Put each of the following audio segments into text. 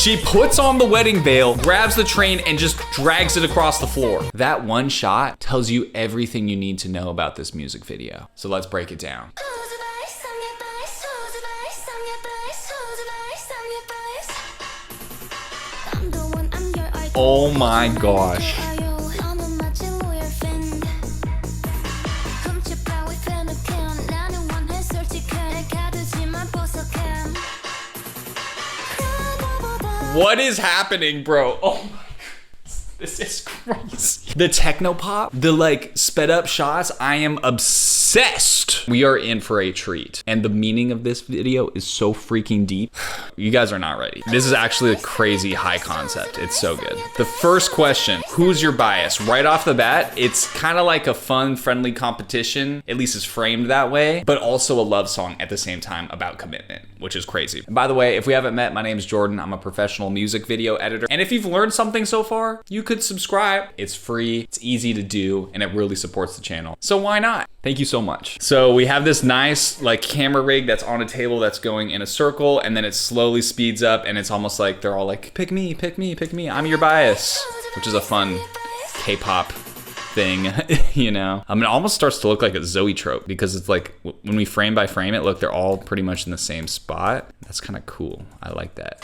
She puts on the wedding veil, grabs the train, and just drags it across the floor. That one shot tells you everything you need to know about this music video. So let's break it down. Oh my gosh. What is happening, bro? Oh my goodness. This is crazy. The techno pop, the like sped up shots, I am obsessed. We are in for a treat. And the meaning of this video is so freaking deep. You guys are not ready. This is actually a crazy high concept. It's so good. The first question, who's your bias? Right off the bat, it's kind of like a fun, friendly competition, at least it's framed that way, but also a love song at the same time about commitment, which is crazy. And by the way, if we haven't met, my name's Jordan. I'm a professional music video editor. And if you've learned something so far, you could subscribe. It's free, it's easy to do, and it really supports the channel. So why not? Thank you so much. So we have this nice like camera rig that's on a table that's going in a circle, and then it slowly speeds up, and it's almost like they're all like, pick me, pick me, pick me, I'm your bias, which is a fun K-pop thing, you know? It almost starts to look like a zoetrope because it's like, when we frame by frame it, look, they're all pretty much in the same spot. That's kind of cool. I like that.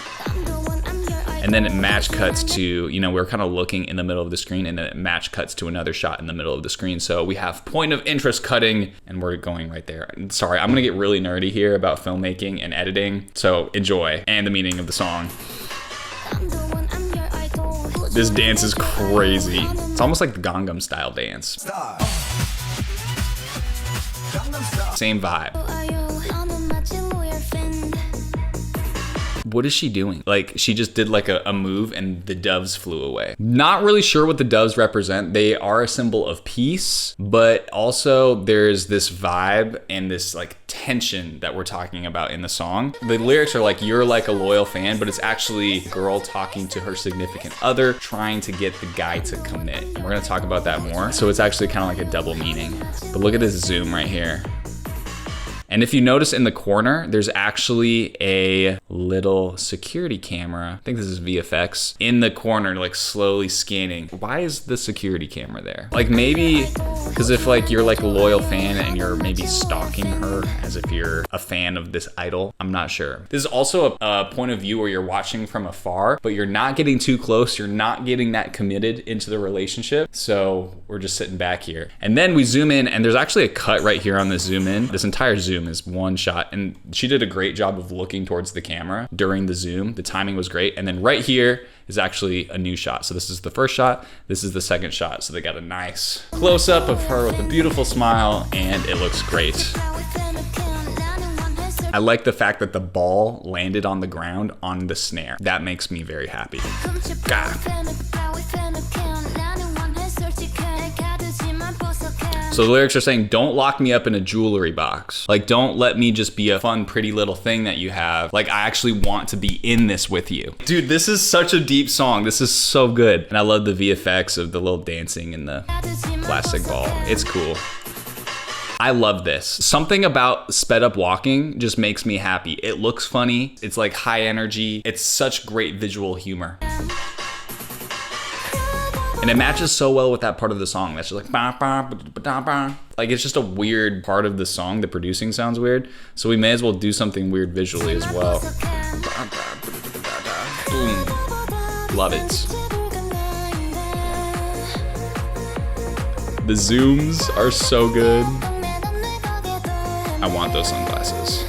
And then it match cuts to, you know, we're kind of looking in the middle of the screen, and then it match cuts to another shot in the middle of the screen. So we have point of interest cutting, and we're going right there. Sorry, I'm gonna get really nerdy here about filmmaking and editing. So enjoy, and the meaning of the song. This dance is crazy. It's almost like the Gangnam Style dance. Same vibe. What is she doing? Like, she just did like a move and the doves flew away. Not really sure what the doves represent. They are a symbol of peace, but also there's this vibe and this like tension that we're talking about in the song. The lyrics are like, you're like a loyal fan, but it's actually a girl talking to her significant other, trying to get the guy to commit. And we're gonna talk about that more. So it's actually kind of like a double meaning. But look at this zoom right here. And if you notice in the corner, there's actually a little security camera. I think this is VFX in the corner, like slowly scanning. Why is the security camera there? Like maybe, because if like you're like a loyal fan and you're maybe stalking her as if you're a fan of this idol, I'm not sure. This is also a point of view where you're watching from afar, but you're not getting too close. You're not getting that committed into the relationship. So we're just sitting back here. And then we zoom in, and there's actually a cut right here on this zoom in. This entire zoom is one shot, and she did a great job of looking towards the camera during the zoom. The timing was great. And then right here is actually a new shot. So this is the first shot, this is the second shot. So they got a nice close up of her with a beautiful smile, and it looks great. I like the fact that the ball landed on the ground on the snare. That makes me very happy. Gah. So the lyrics are saying, don't lock me up in a jewelry box. Like, don't let me just be a fun, pretty little thing that you have. Like, I actually want to be in this with you. Dude, this is such a deep song. This is so good. And I love the VFX of the little dancing and the plastic ball. It's cool. I love this. Something about sped up walking just makes me happy. It looks funny. It's like high energy. It's such great visual humor. And it matches so well with that part of the song. That's just like, bah, bah, bah, bah. Like it's just a weird part of the song. The producing sounds weird. So we may as well do something weird visually as well. Boom. Love it. The zooms are so good. I want those sunglasses.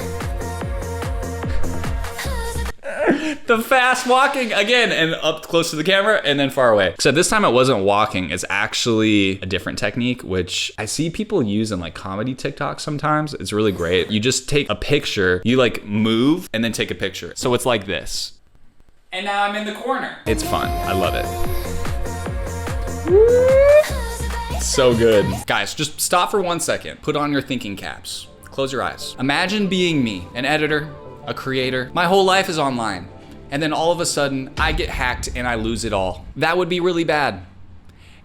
The fast walking again, and up close to the camera and then far away. So this time it wasn't walking, it's actually a different technique, which I see people use in like comedy TikTok sometimes. It's really great. You just take a picture, you like move and then take a picture. So it's like this. And now I'm in the corner. It's fun, I love it. So good. Guys, just stop for 1 second. Put on your thinking caps. Close your eyes. Imagine being me, an editor, a creator. My whole life is online. And then all of a sudden, I get hacked and I lose it all. That would be really bad.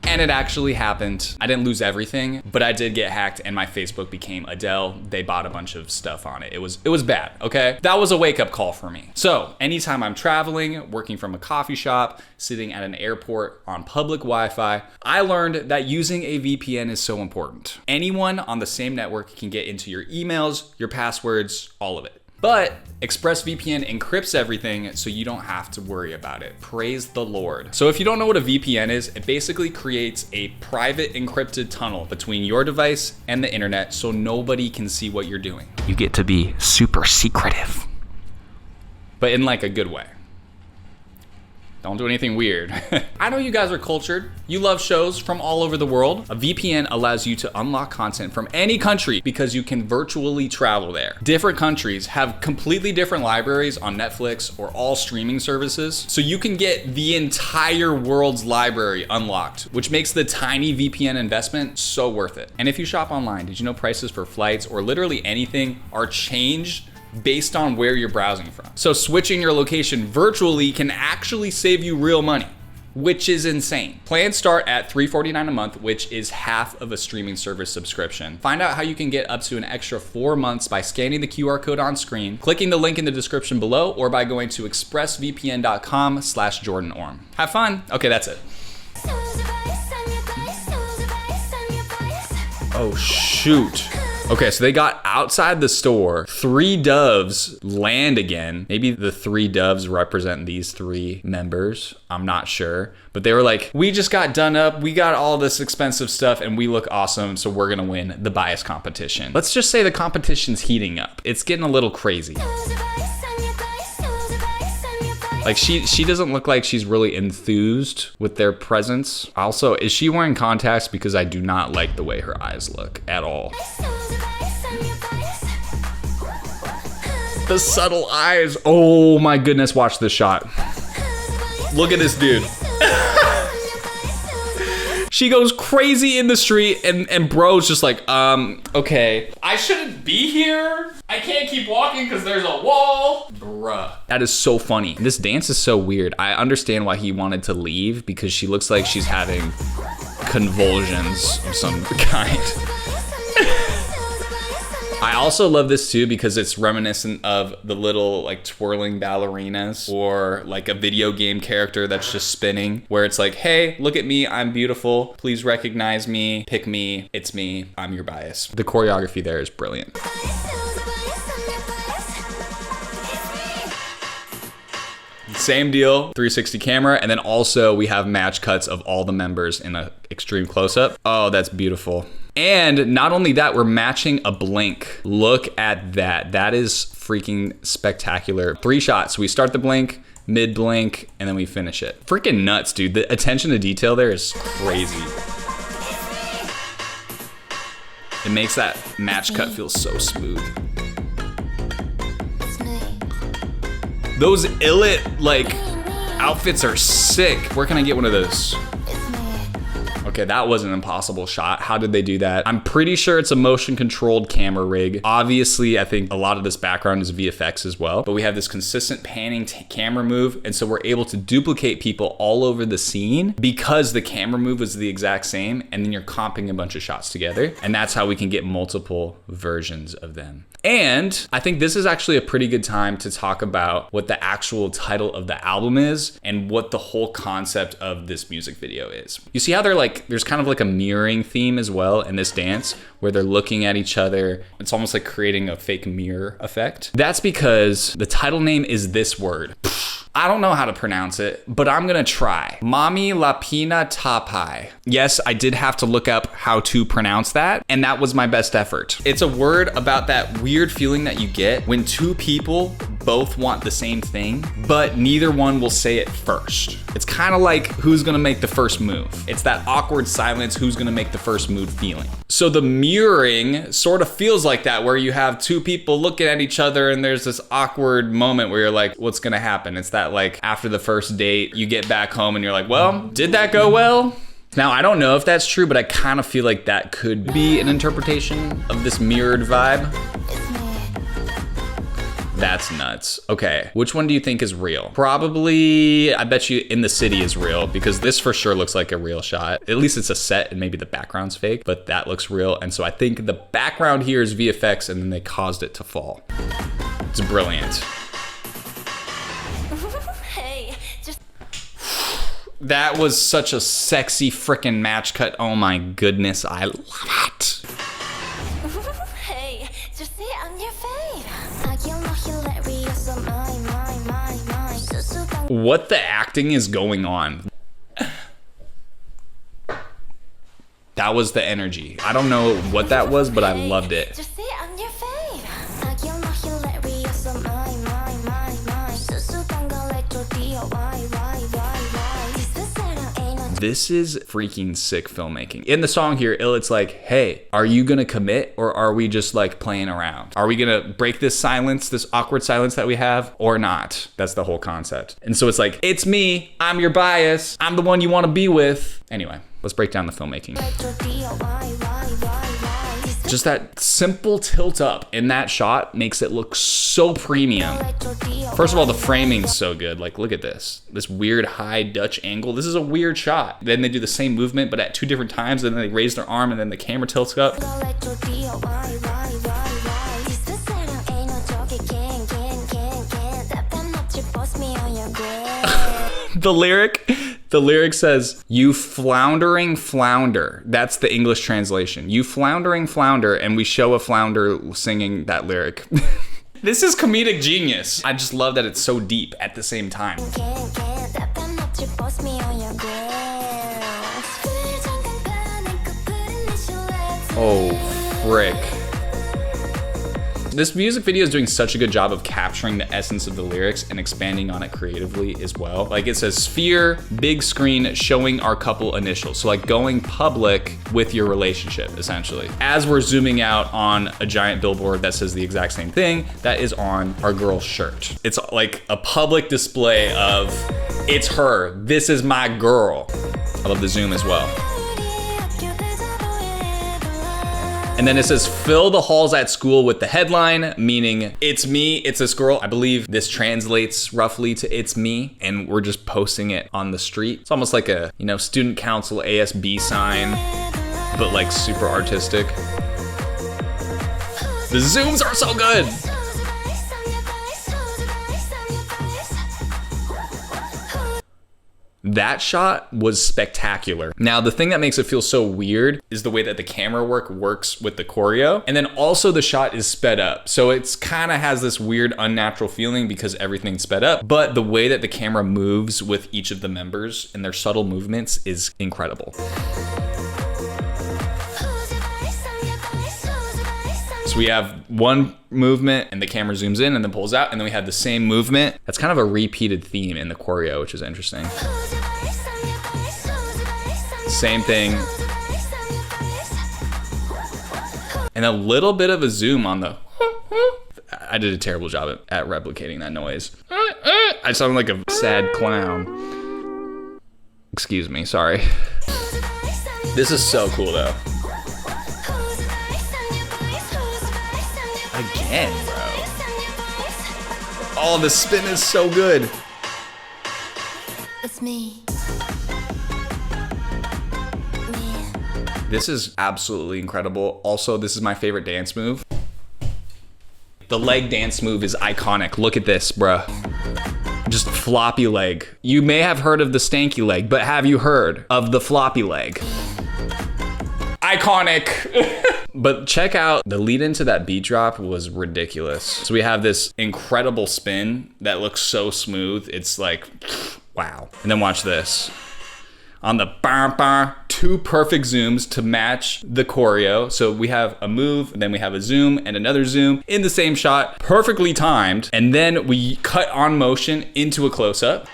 And it actually happened. I didn't lose everything, but I did get hacked and my Facebook became Adele. They bought a bunch of stuff on it. It was bad, okay? That was a wake-up call for me. So anytime I'm traveling, working from a coffee shop, sitting at an airport on public Wi-Fi, I learned that using a VPN is so important. Anyone on the same network can get into your emails, your passwords, all of it. But ExpressVPN encrypts everything so you don't have to worry about it. Praise the Lord. So if you don't know what a VPN is, it basically creates a private encrypted tunnel between your device and the internet so nobody can see what you're doing. You get to be super secretive, but in like a good way. Don't do anything weird. I know you guys are cultured. You love shows from all over the world. A VPN allows you to unlock content from any country because you can virtually travel there. Different countries have completely different libraries on Netflix or all streaming services. So you can get the entire world's library unlocked, which makes the tiny VPN investment so worth it. And if you shop online, did you know prices for flights or literally anything are changed based on where you're browsing from? So switching your location virtually can actually save you real money, which is insane. Plans start at $349 a month, which is half of a streaming service subscription. Find out how you can get up to an extra 4 months by scanning the QR code on screen, clicking the link in the description below, or by going to expressvpn.com/JordanOrm. Have fun. Okay, that's it. Oh shoot. Okay, so they got outside the store, 3 doves land again. Maybe the 3 doves represent these 3 members. I'm not sure. But they were like, we just got done up. We got all this expensive stuff and we look awesome. So we're gonna win the bias competition. Let's just say the competition's heating up. It's getting a little crazy. Like she doesn't look like she's really enthused with their presence. Also, is she wearing contacts? Because I do not like the way her eyes look at all. The subtle eyes. Oh my goodness, watch this shot. Look at this dude. She goes crazy in the street and bro's just like, okay. I shouldn't be here. I can't keep walking because there's a wall. Bruh. That is so funny. This dance is so weird. I understand why he wanted to leave because she looks like she's having convulsions of some kind. I also love this too because it's reminiscent of the little like twirling ballerinas or like a video game character that's just spinning where it's like, hey, look at me, I'm beautiful. Please recognize me, pick me, it's me, I'm your bias. The choreography there is brilliant. Same deal, 360 camera, and then also we have match cuts of all the members in an extreme close-up. Oh, that's beautiful. And not only that, we're matching a blink. Look at that. That is freaking spectacular. 3 shots. We start the blink, mid blink, and then we finish it. Freaking nuts, dude. The attention to detail there is crazy. It makes that match cut feel so smooth. Those ILLIT like outfits are sick. Where can I get one of those? Okay, that was an impossible shot. How did they do that? I'm pretty sure it's a motion controlled camera rig. Obviously, I think a lot of this background is VFX as well, but we have this consistent panning camera move. And so we're able to duplicate people all over the scene because the camera move was the exact same. And then you're comping a bunch of shots together. And that's how we can get multiple versions of them. And I think this is actually a pretty good time to talk about what the actual title of the album is and what the whole concept of this music video is. You see how they're like, there's kind of like a mirroring theme as well in this dance where they're looking at each other. It's almost like creating a fake mirror effect. That's because the title name is this word. I don't know how to pronounce it, but I'm gonna try. Mami Lapina Tapai. Yes, I did have to look up how to pronounce that, and that was my best effort. It's a word about that weird feeling that you get when 2 people both want the same thing, but neither one will say it first. It's kind of like who's gonna make the first move. It's that awkward silence, who's gonna make the first move feeling. So the mirroring sort of feels like that, where you have 2 people looking at each other and there's this awkward moment where you're like, what's gonna happen? It's that like after the first date, you get back home and you're like, well, did that go well? Now, I don't know if that's true, but I kind of feel like that could be an interpretation of this mirrored vibe. That's nuts. Okay, which one do you think is real? Probably, I bet you In the City is real because this for sure looks like a real shot. At least it's a set and maybe the background's fake, but that looks real. And so I think the background here is VFX and then they caused it to fall. It's brilliant. That was such a sexy freaking match cut. Oh my goodness, I love it. Hey, just see on your face. What the acting is going on? That was the energy. I don't know what that was, but I loved it. Just see on your face. This is freaking sick filmmaking. In the song here, ILLIT's like, hey, are you gonna commit or are we just like playing around? Are we gonna break this silence, this awkward silence that we have or not? That's the whole concept. And so it's like, it's me, I'm your bias, I'm the one you wanna be with. Anyway, let's break down the filmmaking. Just that simple tilt up in that shot makes it look so premium. First of all, the framing's so good. Like, look at this. This weird high Dutch angle. This is a weird shot. Then they do the same movement, but at 2 different times, and then they raise their arm, and then the camera tilts up. The lyric says, you floundering flounder. That's the English translation. You floundering flounder, and we show a flounder singing that lyric. This is comedic genius. I just love that it's so deep at the same time. Oh, frick. This music video is doing such a good job of capturing the essence of the lyrics and expanding on it creatively as well. Like it says, sphere, big screen, showing our couple initials. So like going public with your relationship, essentially. As we're zooming out on a giant billboard that says the exact same thing, that is on our girl's shirt. It's like a public display of, it's her, this is my girl. I love the zoom as well. And then it says, fill the halls at school with the headline, meaning it's me, it's this girl. I believe this translates roughly to it's me, and we're just posting it on the street. It's almost like a, you know, student council ASB sign, but like super artistic. The zooms are so good. That shot was spectacular. Now, the thing that makes it feel so weird is the way that the camera work works with the choreo. And then also the shot is sped up. So it's kind of has this weird unnatural feeling because everything's sped up. But the way that the camera moves with each of the members and their subtle movements is incredible. So we have one movement and the camera zooms in and then pulls out, and then we have the same movement. That's kind of a repeated theme in the choreo, which is interesting. Same thing. And a little bit of a zoom on the... I did a terrible job at replicating that noise. I sound like a sad clown. Excuse me, sorry. This is so cool though. Again, bro. Oh, the spin is so good. It's me. This is absolutely incredible. Also, this is my favorite dance move. The leg dance move is iconic. Look at this, bruh. Just floppy leg. You may have heard of the stanky leg, but have you heard of the floppy leg? Iconic. But check out the lead into that beat drop was ridiculous. So we have this incredible spin that looks so smooth. It's like, wow. And then watch this. On the bar bar, 2 perfect zooms to match the choreo. So we have a move, and then we have a zoom and another zoom in the same shot, perfectly timed. And then we cut on motion into a close-up.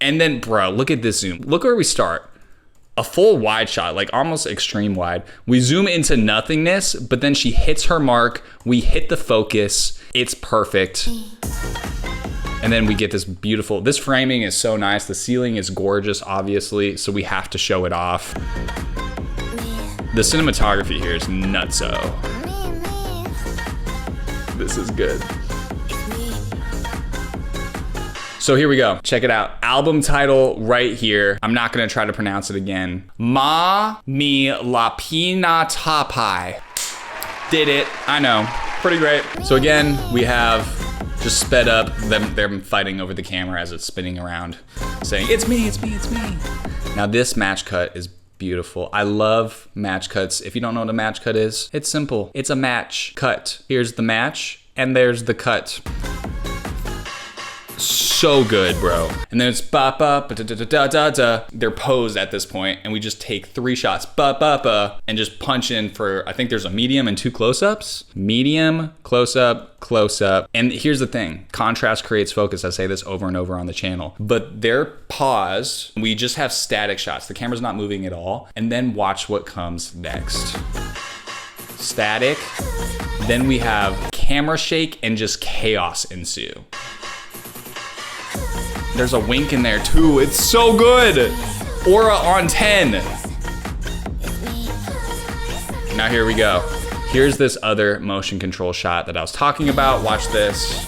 And then, bro, look at this zoom. Look where we start. A full wide shot, like almost extreme wide. We zoom into nothingness, but then she hits her mark. We hit the focus. It's perfect. And then we get this beautiful, this framing is so nice. The ceiling is gorgeous, obviously, so we have to show it off. The cinematography here is nutso. This is good. So here we go. Check it out. Album title right here. I'm not gonna try to pronounce it again. Ma mi la pina tapai. Did it. I know. Pretty great. So again, we have just sped up them fighting over the camera as it's spinning around, saying, it's me, it's me, it's me. Now this match cut is beautiful. I love match cuts. If you don't know what a match cut is, it's simple. It's a match cut. Here's the match, and there's the cut. So good, bro. And then it's ba ba ba da da da da da. They're posed at this point, and we just take 3 shots, ba ba ba, and just punch in for, I think there's a medium and 2 close-ups. Medium, close-up, close-up. And here's the thing, contrast creates focus. I say this over and over on the channel, but they're paused. We just have static shots. The camera's not moving at all. And then watch what comes next. Static. Then we have camera shake and just chaos ensue. There's a wink in there too. It's so good. Aura on 10. Now here we go. Here's this other motion control shot that I was talking about. Watch this.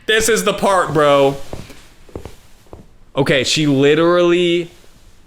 This is the part, bro. Okay, she literally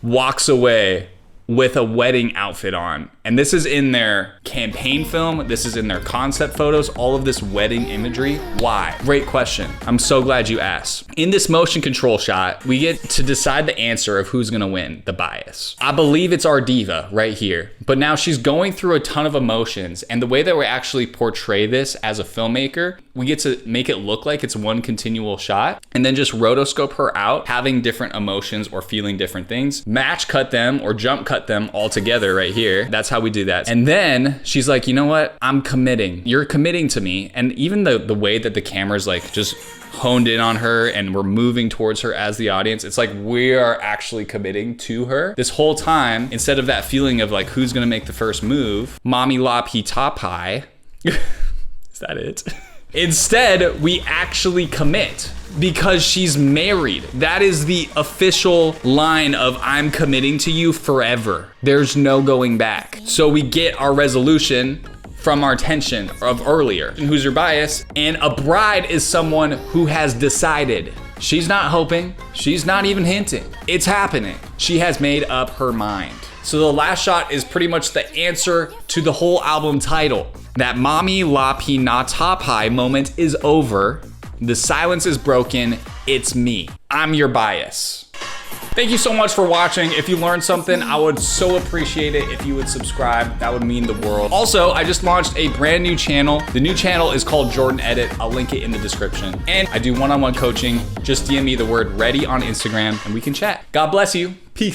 walks away with a wedding outfit on. And this is in their campaign film. This is in their concept photos, all of this wedding imagery. Why? Great question. I'm so glad you asked. In this motion control shot, we get to decide the answer of who's gonna win, the bias. I believe it's our diva right here. But now she's going through a ton of emotions, and the way that we actually portray this as a filmmaker, we get to make it look like it's one continual shot, and then just rotoscope her out, having different emotions or feeling different things. Match cut them or jump cut them all together right here. That's how we do that. And then she's like, you know what? I'm committing. You're committing to me. And even the way that the camera's like just honed in on her and we're moving towards her as the audience, it's like we are actually committing to her. This whole time, instead of that feeling of like who's gonna make the first move, mommy la pi ta pai. Is that it? Instead, we actually commit because she's married. That is the official line of I'm committing to you forever. There's no going back. So we get our resolution from our tension of earlier. And who's your bias? And a bride is someone who has decided. She's not hoping. She's not even hinting. It's happening. She has made up her mind. So the last shot is pretty much the answer to the whole album title. That mommy la pi na ta pai moment is over. The silence is broken. It's me. I'm your bias. Thank you so much for watching. If you learned something, I would so appreciate it if you would subscribe. That would mean the world. Also, I just launched a brand new channel. The new channel is called Jordan Edit. I'll link it in the description. And I do one-on-one coaching. Just DM me the word ready on Instagram and we can chat. God bless you. Peace.